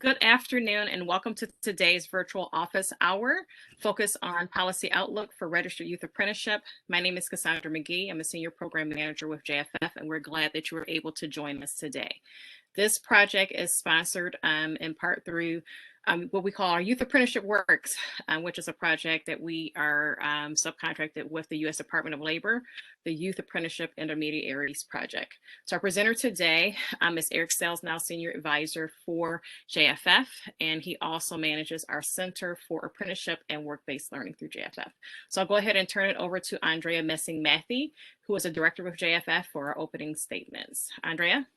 Good afternoon and welcome to today's virtual office hour, focus on policy outlook for registered youth apprenticeship. My name is Cassandra McGee. I'm a senior program manager with JFF, and we're glad that you were able to join us today. This project is sponsored in part through what we call our Youth Apprenticeship Works, which is a project that we are subcontracted with the U.S. Department of Labor, the Youth Apprenticeship Intermediaries Project. So our presenter today is Eric Seleznow, Senior Advisor for JFF, and he also manages our Center for Apprenticeship and Work-Based Learning through JFF. So I'll go ahead and turn it over to Andrea Messing-Matthey, who is a director with JFF, for our opening statements. Andrea?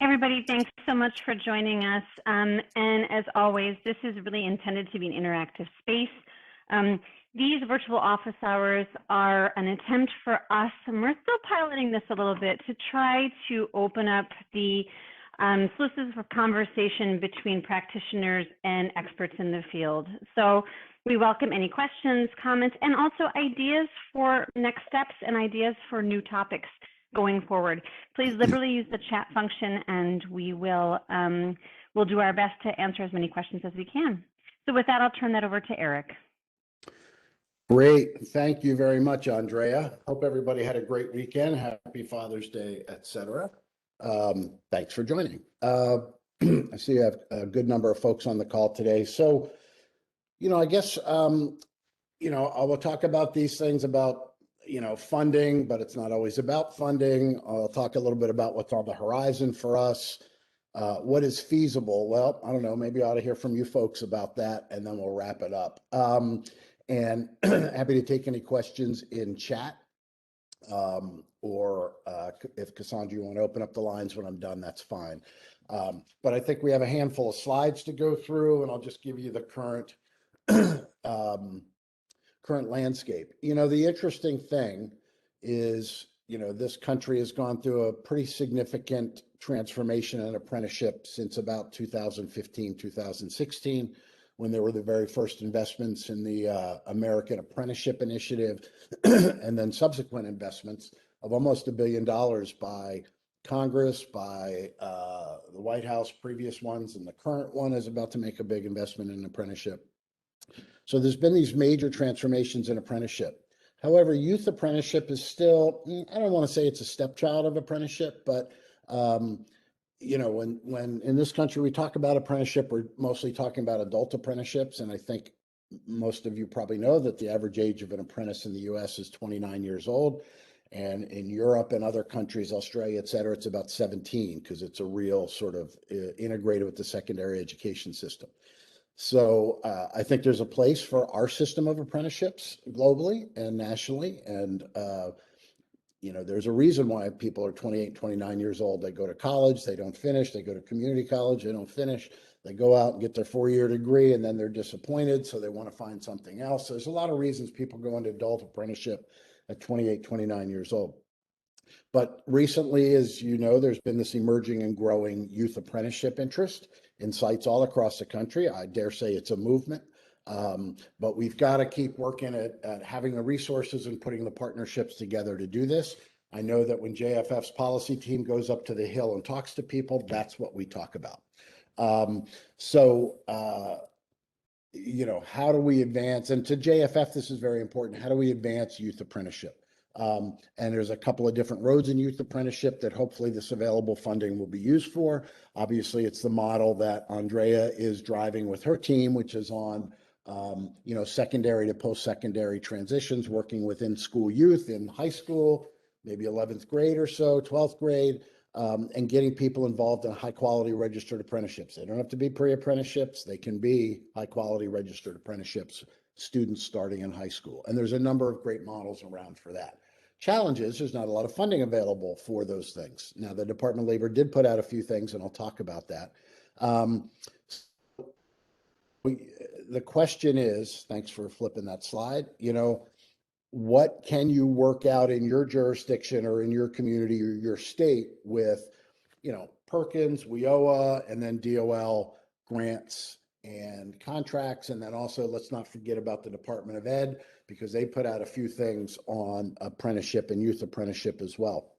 Everybody, thanks so much for joining us. And as always, this is really intended to be an interactive space. These virtual office hours are an attempt for us, and we're still piloting this a little bit, to try to open up the sources for conversation between practitioners and experts in the field. So we welcome any questions, comments, and also ideas for next steps and ideas for new topics going forward. Please liberally use the chat function, and we will we'll do our best to answer as many questions as we can. So with that, I'll turn that over to Eric. Great. Thank you very much, Andrea. Hope everybody had a great weekend. Happy Father's Day, etc. Thanks for joining. I see you have a good number of folks on the call today. So, I guess, I will talk about these things about funding, but it's not always about funding. I'll talk a little bit about what's on the horizon for us. What is feasible? Well, I don't know, maybe I ought to hear from you folks about that, and then we'll wrap it up. And happy to take any questions in chat, or if Cassandra, you want to open up the lines when I'm done, that's fine. But I think we have a handful of slides to go through, and I'll just give you the current landscape. The interesting thing is, this country has gone through a pretty significant transformation in apprenticeship since about 2015, 2016, when there were the very first investments in the American Apprenticeship Initiative, and then subsequent investments of almost $1 billion by Congress, by the White House, previous ones, and the current one is about to make a big investment in apprenticeship. So there's been these major transformations in apprenticeship. However, youth apprenticeship is still, I don't want to say it's a stepchild of apprenticeship, but when in this country we talk about apprenticeship, we're mostly talking about adult apprenticeships. And I think most of you probably know that the average age of an apprentice in the US is 29 years old. And in Europe and other countries, Australia, et cetera, it's about 17, because it's a real sort of integrated with the secondary education system. So I think there's a place for our system of apprenticeships globally and nationally. And, there's a reason why people are 28, 29 years old. They go to college, they don't finish. They go to community college, they don't finish. They go out and get their 4-year degree, and then they're disappointed, so they want to find something else. So there's a lot of reasons people go into adult apprenticeship at 28, 29 years old. But recently, as you know, there's been this emerging and growing youth apprenticeship interest in sites all across the country. I dare say it's a movement, but we've got to keep working at having the resources and putting the partnerships together to do this. I know that when JFF's policy team goes up to the Hill and talks to people, that's what we talk about. How do we advance? And to JFF, this is very important. How do we advance youth apprenticeship? And there's a couple of different roads in youth apprenticeship that hopefully this available funding will be used for. Obviously, it's the model that Andrea is driving with her team, which is on, secondary to post-secondary transitions, working within school youth in high school, maybe 11th grade or so, 12th grade, and getting people involved in high quality registered apprenticeships. They don't have to be pre-apprenticeships. They can be high quality registered apprenticeships, students starting in high school. And there's a number of great models around for that. Challenge is there's not a lot of funding available for those things. Now, the Department of Labor did put out a few things, and I'll talk about that. The question is, thanks for flipping that slide, what can you work out in your jurisdiction or in your community or your state with, Perkins, WIOA, and then DOL grants and contracts. And then also, let's not forget about the Department of Ed, because they put out a few things on apprenticeship and youth apprenticeship as well.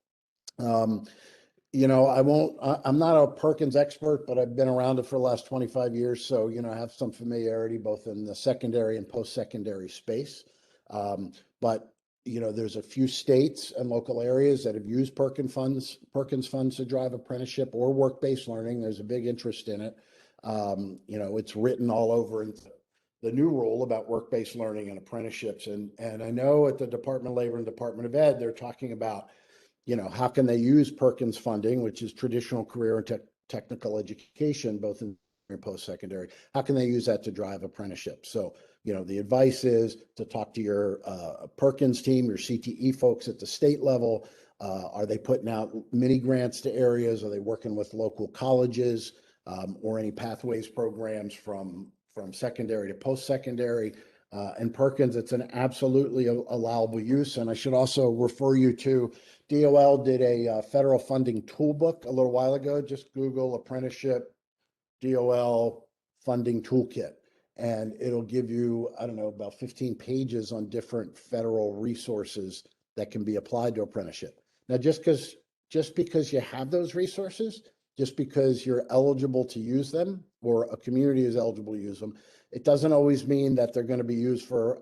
I'm not a Perkins expert, but I've been around it for the last 25 years. So, I have some familiarity both in the secondary and post-secondary space. But, there's a few states and local areas that have used Perkins funds to drive apprenticeship or work-based learning. There's a big interest in it. It's written all over in the new rule about work-based learning and apprenticeships. And I know at the Department of Labor and Department of Ed, they're talking about how can they use Perkins funding, which is traditional career and technical education, both in and post-secondary? How can they use that to drive apprenticeship? So, the advice is to talk to your Perkins team, your CTE folks at the state level. Are they putting out mini grants to areas? Are they working with local colleges or any pathways programs from secondary to post-secondary? And Perkins, it's an absolutely allowable use. And I should also refer you to DOL did a federal funding toolbook a little while ago. Just Google apprenticeship DOL funding toolkit, and it'll give you, I don't know, about 15 pages on different federal resources that can be applied to apprenticeship. Now, just because you have those resources, just because you're eligible to use them or a community is eligible to use them, it doesn't always mean that they're going to be used for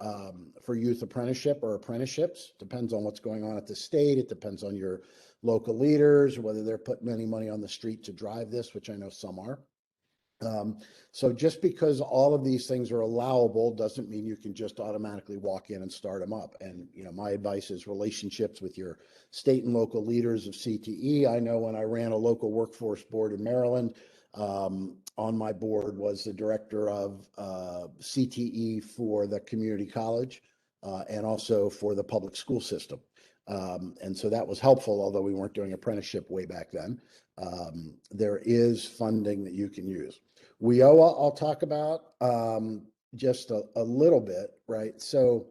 youth apprenticeship or apprenticeships. Depends on what's going on at the state. It depends on your local leaders, whether they're putting any money on the street to drive this, which I know some are. So just because all of these things are allowable doesn't mean you can just automatically walk in and start them up. And, my advice is relationships with your state and local leaders of CTE. I know when I ran a local workforce board in Maryland, on my board was the director of CTE for the community college and also for the public school system. And so that was helpful, although we weren't doing apprenticeship way back then. There is funding that you can use. WIOA, I'll talk about just a little bit, right? So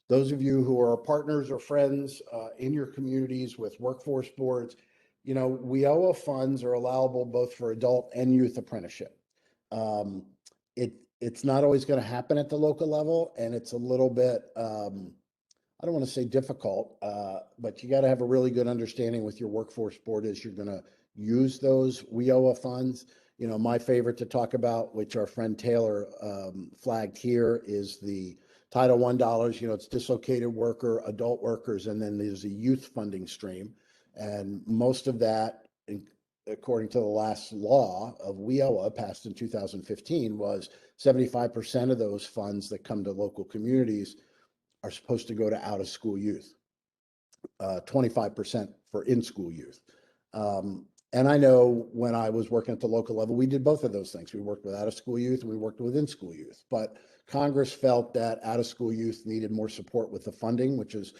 those of you who are partners or friends in your communities with workforce boards, WIOA funds are allowable both for adult and youth apprenticeship. It's not always going to happen at the local level, and it's a little bit, I don't want to say difficult, but you got to have a really good understanding with your workforce board as you're going to use those WIOA funds. My favorite to talk about, which our friend Taylor flagged here, is the Title I dollars. It's dislocated worker, adult workers, and then there's a youth funding stream. And most of that, according to the last law of WIOA passed in 2015, was 75% of those funds that come to local communities are supposed to go to out-of-school youth, 25% for in-school youth. And I know when I was working at the local level, we did both of those things. We worked with out-of-school youth and we worked with in-school youth. But Congress felt that out-of-school youth needed more support with the funding, which is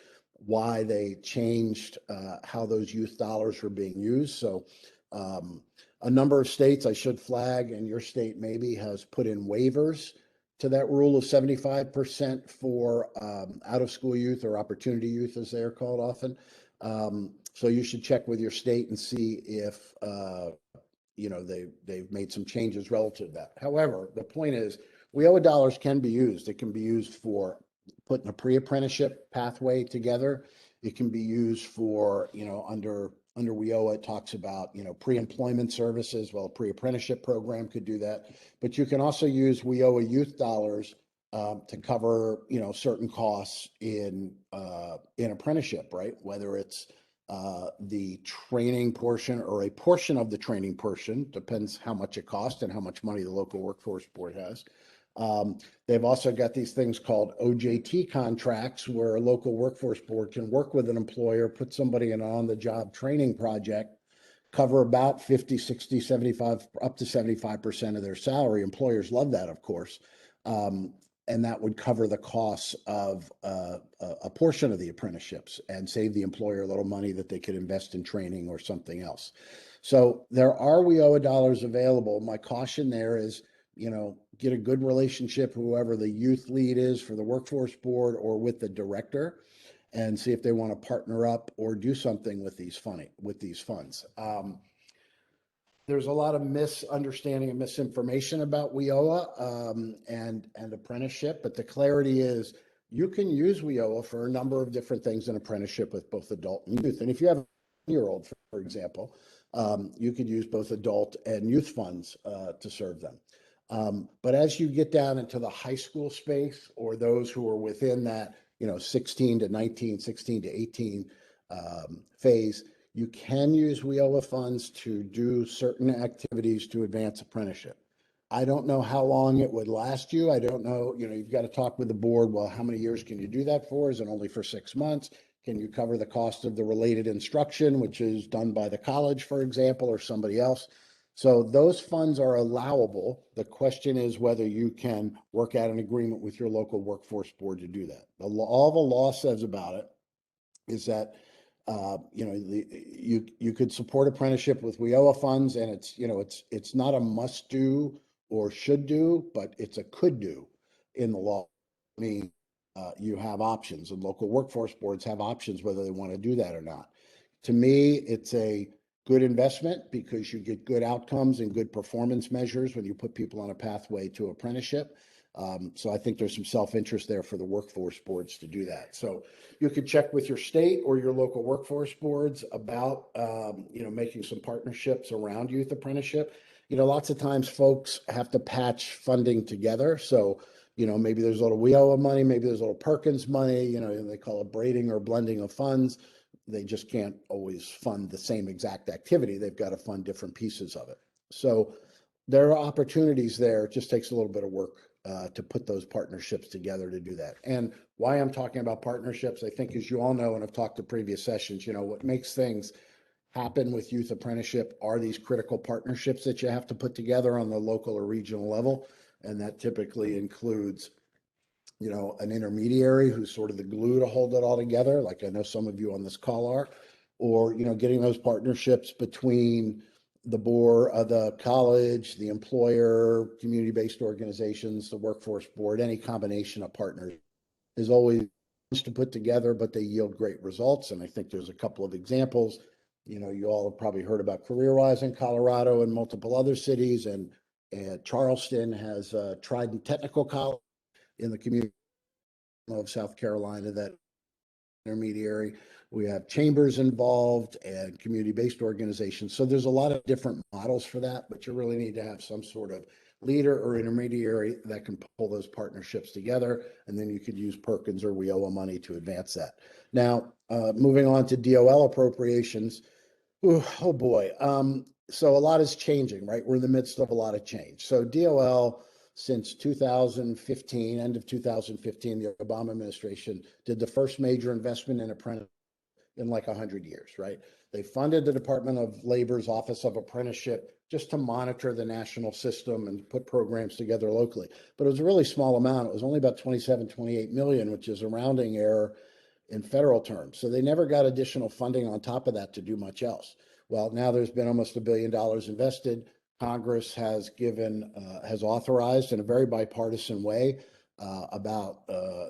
why they changed how those youth dollars were being used. So a number of states, I should flag, and your state maybe, has put in waivers to that rule of 75% for out-of-school youth or opportunity youth, as they are called often. So you should check with your state and see if they've made some changes relative to that. However, the point is, WIOA dollars can be used. It can be used for putting a pre-apprenticeship pathway together. It can be used for, under WIOA, it talks about, pre-employment services. Well, a pre-apprenticeship program could do that. But you can also use WIOA youth dollars to cover, certain costs in apprenticeship, right? Whether it's the training portion or a portion of the training portion, depends how much it costs and how much money the local workforce board has. They've also got these things called OJT contracts, where a local workforce board can work with an employer, put somebody in an on-the-job training project, cover about 50, 60, 75, up to 75% of their salary. Employers love that, of course. And that would cover the costs of a portion of the apprenticeships and save the employer a little money that they could invest in training or something else. So there are WIOA dollars available. My caution there is, get a good relationship, whoever the youth lead is for the workforce board or with the director, and see if they want to partner up or do something with these funds. There's a lot of misunderstanding and misinformation about WIOA and apprenticeship, but the clarity is you can use WIOA for a number of different things in apprenticeship with both adult and youth. And if you have year-old, for example, you could use both adult and youth funds to serve them. But as you get down into the high school space, or those who are within that, 16 to 19, 16 to 18 phase, you can use WIOA funds to do certain activities to advance apprenticeship. I don't know how long it would last you. I don't know, you've got to talk with the board. Well, how many years can you do that for? Is it only for 6 months? Can you cover the cost of the related instruction, which is done by the college, for example, or somebody else? So those funds are allowable. The question is whether you can work out an agreement with your local workforce board to do that. All the law says about it is that you could support apprenticeship with WIOA funds, and it's not a must do or should do, but it's a could do in the law. I mean, you have options, and local workforce boards have options whether they want to do that or not. To me, it's a good investment because you get good outcomes and good performance measures when you put people on a pathway to apprenticeship. So I think there's some self-interest there for the workforce boards to do that. So you could check with your state or your local workforce boards about, making some partnerships around youth apprenticeship. Lots of times folks have to patch funding together. So, maybe there's a little WIOA money, maybe there's a little Perkins money, they call it braiding or blending of funds. They just can't always fund the same exact activity. They've got to fund different pieces of it. So there are opportunities there. It just takes a little bit of work to put those partnerships together to do that. And why I'm talking about partnerships, I think, as you all know, and I've talked to previous sessions, what makes things happen with youth apprenticeship are these critical partnerships that you have to put together on the local or regional level. And that typically includes, an intermediary who's sort of the glue to hold it all together, like I know some of you on this call are, or, getting those partnerships between the board, the college, the employer, community-based organizations, the workforce board, any combination of partners is always to put together, but they yield great results. And I think there's a couple of examples. You all have probably heard about CareerWise in Colorado and multiple other cities, and Charleston has Trident Technical College in the community of South Carolina, that intermediary. We have chambers involved and community-based organizations. So there's a lot of different models for that, but you really need to have some sort of leader or intermediary that can pull those partnerships together. And then you could use Perkins or WIOA money to advance that. Now, moving on to DOL appropriations. Oh boy. So a lot is changing, right? We're in the midst of a lot of change. So DOL, since 2015, end of 2015, the Obama administration did the first major investment in apprentice in like 100 years, right? They funded the Department of Labor's Office of Apprenticeship just to monitor the national system and put programs together locally. But it was a really small amount. It was only about 27, 28 million, which is a rounding error in federal terms. So they never got additional funding on top of that to do much else. Well, now there's been almost $1 billion invested. Congress has has authorized in a very bipartisan way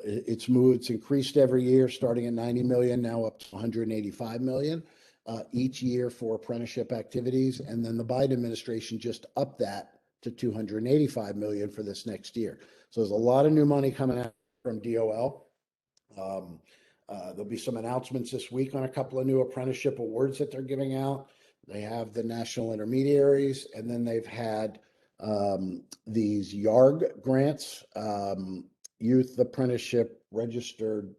it's increased every year, starting at 90 million, now up to 185 million each year for apprenticeship activities. And then the Biden administration just upped that to 285 million for this next year. So there's a lot of new money coming out from DOL. There'll be some announcements this week on a couple of new apprenticeship awards that they're giving out. They have the national intermediaries, and then they've had these YARG grants, Youth Apprenticeship Registered,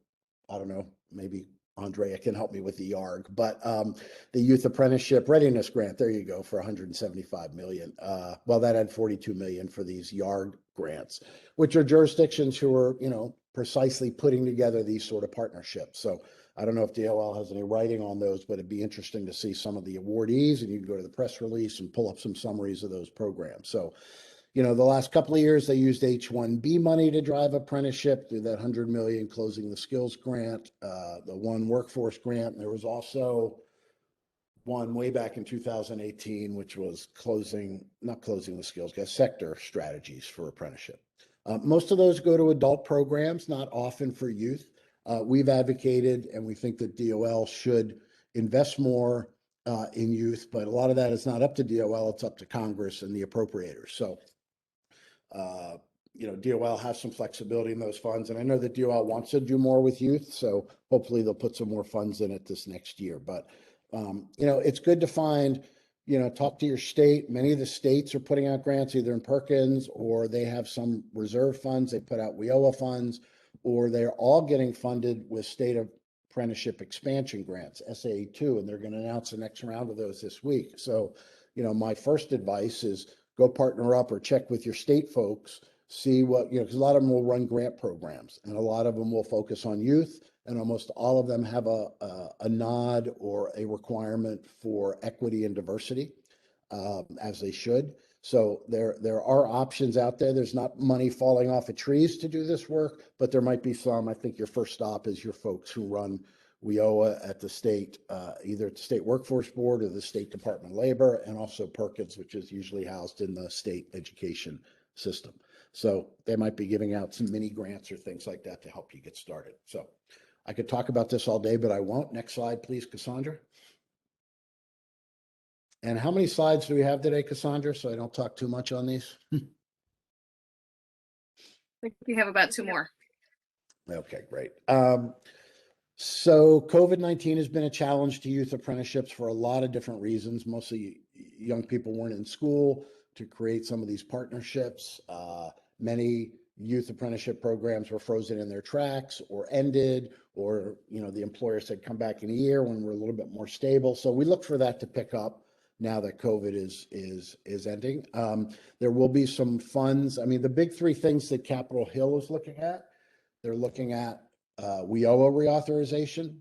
I don't know, maybe Andrea can help me with the YARG, but the Youth Apprenticeship Readiness Grant, there you go, for 175 million. Well, that had 42 million for these YARG grants, which are jurisdictions who are, precisely putting together these sort of partnerships. So I don't know if DOL has any writing on those, but it'd be interesting to see some of the awardees, and you can go to the press release and pull up some summaries of those programs. So, the last couple of years, they used H-1B money to drive apprenticeship through that 100 million closing the skills grant, the one workforce grant. And there was also one way back in 2018, which was not closing the skills, sector strategies for apprenticeship. Most of those go to adult programs, not often for youth. We've advocated, and we think that DOL should invest more in youth, but a lot of that is not up to DOL, it's up to Congress and the appropriators. So, DOL has some flexibility in those funds, and I know that DOL wants to do more with youth, so hopefully they'll put some more funds in it this next year. But It's good to find, talk to your state. Many of the states are putting out grants either in Perkins or they have some reserve funds. They put out WIOA funds, or they're all getting funded with state apprenticeship expansion grants, SAE2, and they're going to announce the next round of those this week. So, my first advice is go partner up or check with your state folks, see what, because a lot of them will run grant programs and a lot of them will focus on youth, and almost all of them have a nod or a requirement for equity and diversity, as they should. So there are options out there. There's not money falling off of trees to do this work, but there might be some. I think your first stop is your folks who run WIOA at the state, either at the State Workforce Board or the State Department of Labor, and also Perkins, which is usually housed in the state education system. So they might be giving out some mini grants or things like that to help you get started. So I could talk about this all day, but I won't. Next slide, please, Cassandra. And how many slides do we have today, Cassandra? So I don't talk too much on these. I think we have about 2 more. Okay, great. So COVID-19 has been a challenge to youth apprenticeships for a lot of different reasons. Mostly young people weren't in school to create some of these partnerships. Many youth apprenticeship programs were frozen in their tracks or ended, or the employer said come back in a year when we're a little bit more stable. So we look for that to pick up now that COVID is ending. There will be some funds. I mean, the big 3 things that Capitol Hill is looking at, they're looking at WIOA reauthorization,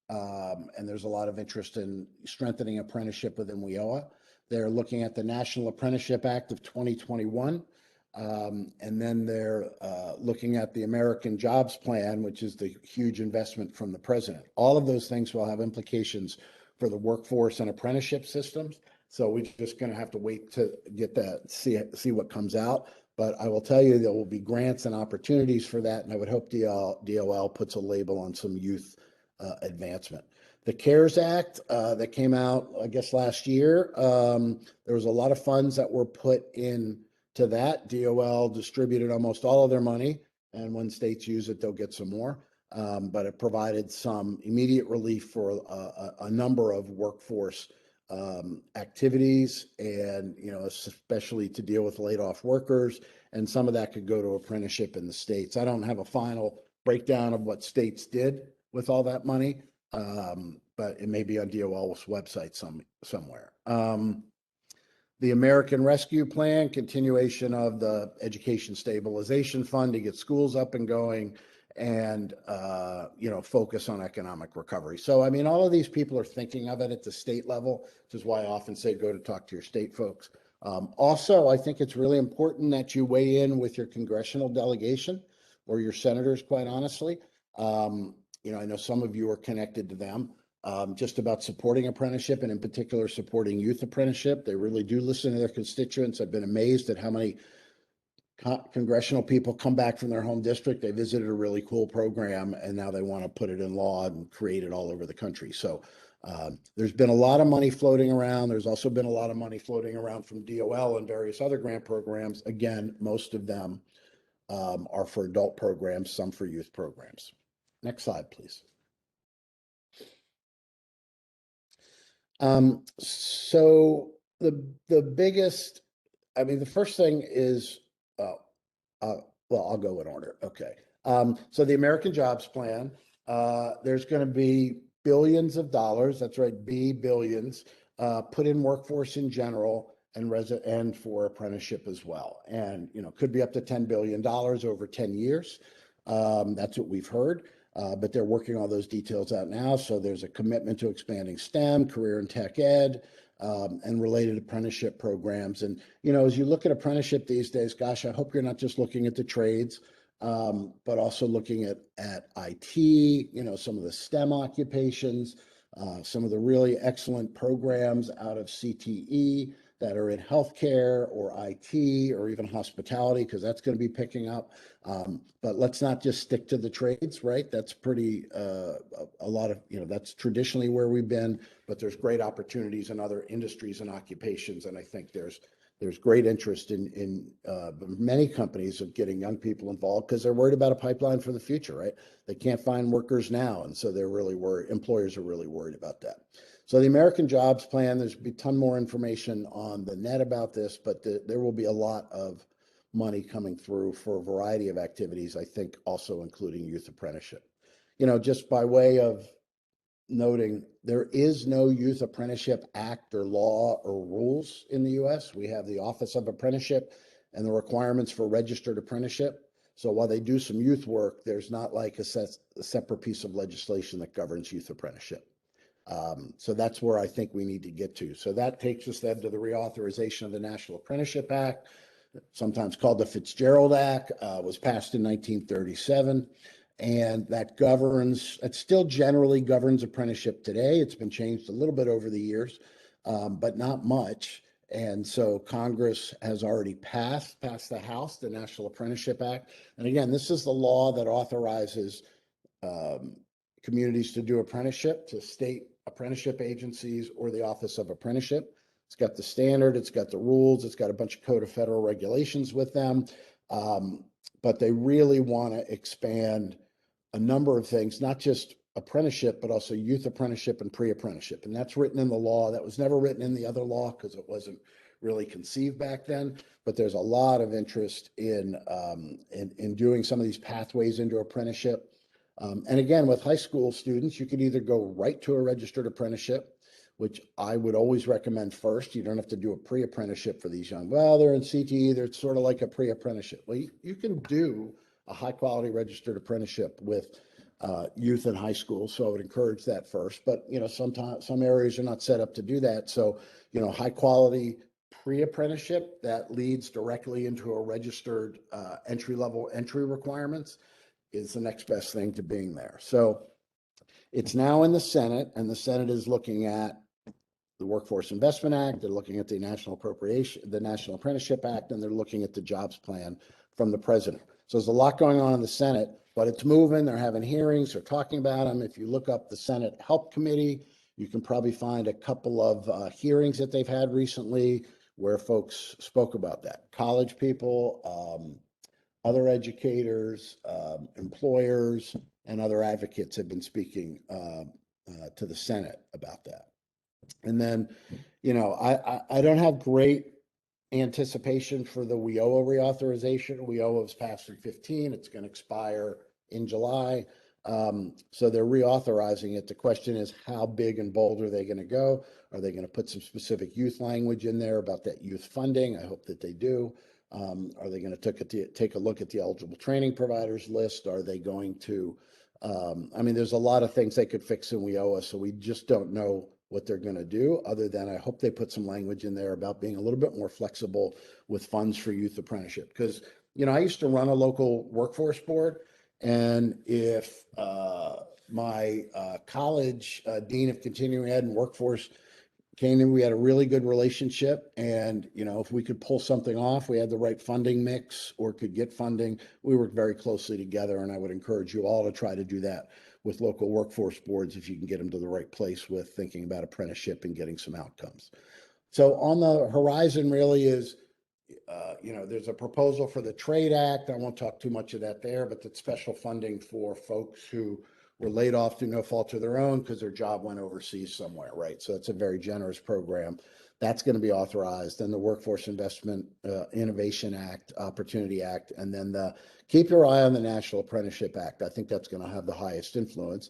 and there's a lot of interest in strengthening apprenticeship within WIOA. They're looking at the National Apprenticeship Act of 2021, and then they're looking at the American Jobs Plan, which is the huge investment from the president. All of those things will have implications for the workforce and apprenticeship systems. So we're just going to have to wait to get that, see what comes out. But I will tell you, there will be grants and opportunities for that. And I would hope DOL puts a label on some youth advancement. The CARES Act that came out, I guess, last year, there was a lot of funds that were put into that. DOL distributed almost all of their money. And when states use it, they'll get some more. But it provided some immediate relief for a number of workforce activities, and especially to deal with laid off workers, and some of that could go to apprenticeship in the states. I don't have a final breakdown of what states did with all that money, but it may be on DOL's website somewhere. The American Rescue Plan, continuation of the Education Stabilization Fund to get schools up and going, and focus on economic recovery. So I mean, all of these people are thinking of it at the state level, which is why I often say go to talk to your state folks. Also, I think it's really important that you weigh in with your congressional delegation or your senators, quite honestly. I know some of you are connected to them, just about supporting apprenticeship, and in particular supporting youth apprenticeship. They really do listen to their constituents. I've been amazed at how many congressional people come back from their home district. They visited a really cool program, and now they want to put it in law and create it all over the country. So there's been a lot of money floating around. There's also been a lot of money floating around from DOL and various other grant programs. Again, most of them are for adult programs, some for youth programs. Next slide, please. So the biggest, the first thing is, well, I'll go in order. Okay. So the American Jobs Plan, there's going to be billions of dollars. That's right, billions put in workforce in general and for apprenticeship as well. And, could be up to $10 billion over 10 years. That's what we've heard. But they're working all those details out now. So there's a commitment to expanding STEM, career and tech ed, and related apprenticeship programs. And, as you look at apprenticeship these days, gosh, I hope you're not just looking at the trades, but also looking at IT, some of the STEM occupations, some of the really excellent programs out of CTE that are in healthcare or IT or even hospitality, because that's going to be picking up. But let's not just stick to the trades, right? That's pretty, a lot of, that's traditionally where we've been, but there's great opportunities in other industries and occupations. And I think there's great interest in many companies of getting young people involved because they're worried about a pipeline for the future, right? They can't find workers now. And so they're really worried, employers are really worried about that. So the American Jobs Plan, there's be a ton more information on the net about this, but there will be a lot of money coming through for a variety of activities, I think also including youth apprenticeship. Just by way of noting, there is no Youth Apprenticeship Act or law or rules in the US. We have the Office of Apprenticeship and the requirements for registered apprenticeship. So while they do some youth work, there's not like a separate piece of legislation that governs youth apprenticeship. So that's where I think we need to get to. So that takes us then to the reauthorization of the National Apprenticeship Act, sometimes called the Fitzgerald Act, was passed in 1937. And that it still generally governs apprenticeship today. It's been changed a little bit over the years, but not much. And so Congress has already passed the House, the National Apprenticeship Act. And again, this is the law that authorizes communities to do apprenticeship, to state apprenticeship agencies or the Office of Apprenticeship. It's got the standard, it's got the rules, it's got a bunch of code of federal regulations with them. But they really want to expand a number of things, not just apprenticeship, but also youth apprenticeship and pre-apprenticeship. And that's written in the law. That was never written in the other law because it wasn't really conceived back then. But there's a lot of interest in doing some of these pathways into apprenticeship. And again, with high school students, you could either go right to a registered apprenticeship, which I would always recommend first. You don't have to do a pre-apprenticeship for these young. Well, they're in CTE, they're sort of like a pre-apprenticeship. Well, you can do a high quality registered apprenticeship with youth in high school. So I would encourage that first. But, sometimes some areas are not set up to do that. So, high quality pre-apprenticeship that leads directly into a registered entry requirements is the next best thing to being there. So it's now in the Senate, and the Senate is looking at the Workforce Investment Act, they're looking at the National Apprenticeship Act, and they're looking at the jobs plan from the president. So there's a lot going on in the Senate, but it's moving. They're having hearings, they're talking about them. If you look up the Senate Help Committee, you can probably find a couple of hearings that they've had recently where folks spoke about that. College people, other educators, employers, and other advocates have been speaking to the Senate about that. And then, I don't have great anticipation for the WIOA reauthorization. WIOA was passed in 2015. It's going to expire in July. So they're reauthorizing it. The question is, how big and bold are they going to go? Are they going to put some specific youth language in there about that youth funding? I hope that they do. Are they going to take a look at the eligible training providers list? Are they going to, there's a lot of things they could fix in WIOA, so we just don't know what they're going to do, other than I hope they put some language in there about being a little bit more flexible with funds for youth apprenticeship. Because, I used to run a local workforce board, and if my college dean of continuing ed and workforce came in, we had a really good relationship, and if we could pull something off, we had the right funding mix or could get funding, we worked very closely together. And I would encourage you all to try to do that with local workforce boards if you can get them to the right place with thinking about apprenticeship and getting some outcomes. So on the horizon really is, there's a proposal for the Trade Act. I won't talk too much of that there, but that's special funding for folks who were laid off through no fault of their own because their job went overseas somewhere, right? So it's a very generous program. That's going to be authorized. Then the Workforce Investment Innovation Act, Opportunity Act, and then keep your eye on the National Apprenticeship Act. I think that's going to have the highest influence.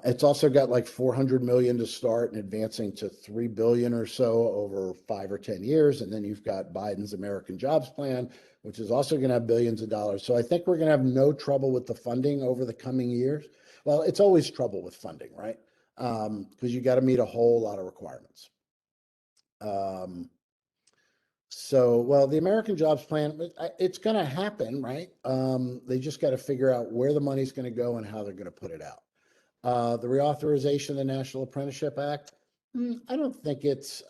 It's also got like $400 million to start and advancing to $3 billion or so over 5 or 10 years. And then you've got Biden's American Jobs Plan, which is also going to have billions of dollars. So I think we're going to have no trouble with the funding over the coming years. Well, it's always trouble with funding, right? Because you got to meet a whole lot of requirements. The American Jobs Plan, it's going to happen, right? They just got to figure out where the money's going to go and how they're going to put it out. The reauthorization of the National Apprenticeship Act, I don't think it's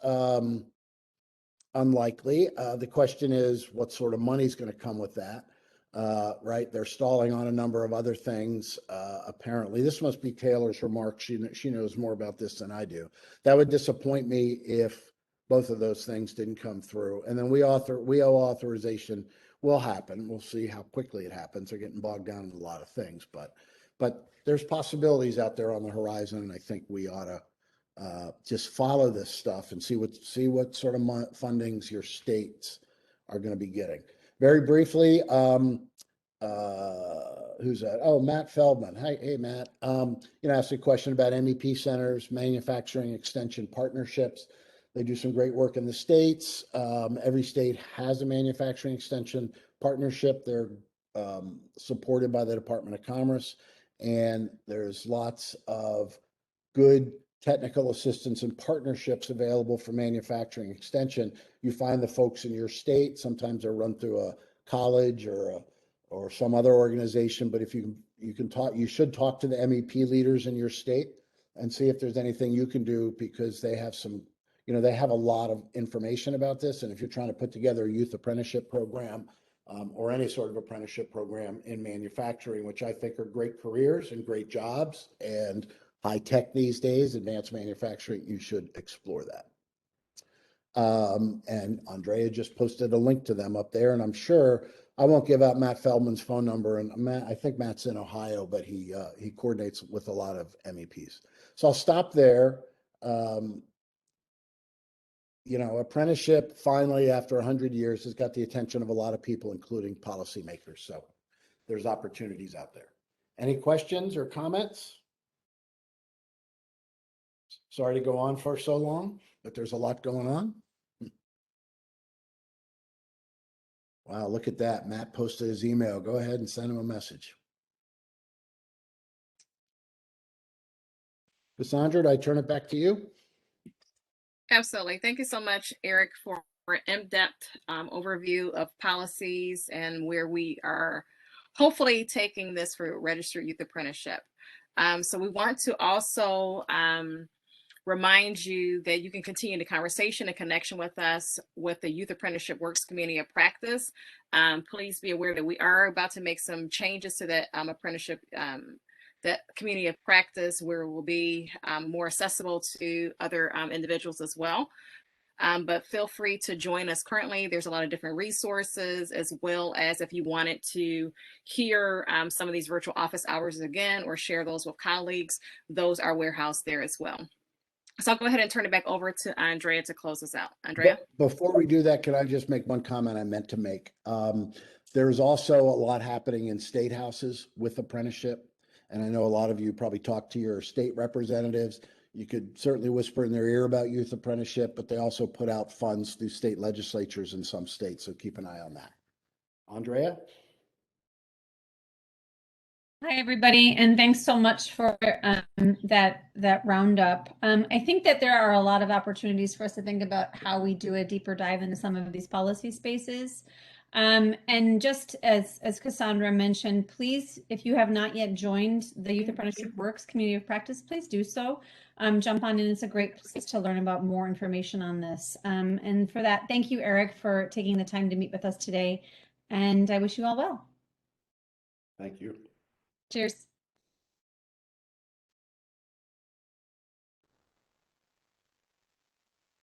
unlikely. The question is, what sort of money is going to come with that? Right? They're stalling on a number of other things. Apparently, this must be Taylor's remark. She knows more about this than I do. That would disappoint me if both of those things didn't come through. And then WIOA authorization will happen. We'll see how quickly it happens. They're getting bogged down in a lot of things, but there's possibilities out there on the horizon, and I think we ought to just follow this stuff and see what sort of fundings your states are going to be getting. Very briefly, who's that? Oh, Matt Feldman. Hey, Matt. Asked a question about MEP centers, manufacturing extension partnerships. They do some great work in the states. Every state has a manufacturing extension partnership. They're supported by the Department of Commerce, and there's lots of good technical assistance and partnerships available for manufacturing extension. You find the folks in your state. Sometimes they're run through a college or some other organization, but if you should talk to the MEP leaders in your state and see if there's anything you can do, because they have they have a lot of information about this. And if you're trying to put together a youth apprenticeship program or any sort of apprenticeship program in manufacturing, which I think are great careers and great jobs and high tech these days, advanced manufacturing, you should explore that. And Andrea just posted a link to them up there, and I'm sure I won't give out Matt Feldman's phone number. And I think Matt's in Ohio, but he coordinates with a lot of MEPs. So I'll stop there. Apprenticeship finally, after 100 years, has got the attention of a lot of people, including policymakers. So there's opportunities out there. Any questions or comments? Sorry to go on for so long, but there's a lot going on. Wow, look at that. Matt posted his email. Go ahead and send him a message. Cassandra, do I turn it back to you? Absolutely. Thank you so much, Eric, for an in-depth overview of policies and where we are hopefully taking this for registered youth apprenticeship. So we want to also remind you that you can continue the conversation and connection with us with the Youth Apprenticeship Works Community of Practice. Please be aware that we are about to make some changes to that apprenticeship, that community of practice, where it will be more accessible to other individuals as well. But feel free to join us. Currently, there's a lot of different resources, as well as if you wanted to hear some of these virtual office hours again or share those with colleagues, those are warehoused there as well. So I'll go ahead and turn it back over to Andrea to close us out. Andrea? Before we do that, can I just make one comment I meant to make? There's also a lot happening in state houses with apprenticeship. And I know a lot of you probably talk to your state representatives. You could certainly whisper in their ear about youth apprenticeship, but they also put out funds through state legislatures in some states. So keep an eye on that. Andrea? Hi, everybody, and thanks so much for that roundup. I think that there are a lot of opportunities for us to think about how we do a deeper dive into some of these policy spaces. And just as Cassandra mentioned, please, if you have not yet joined the Youth Apprenticeship Works Community of Practice, please do so. Jump on in. It's a great place to learn about more information on this. And for that, thank you, Eric, for taking the time to meet with us today. And I wish you all well. Thank you. Cheers.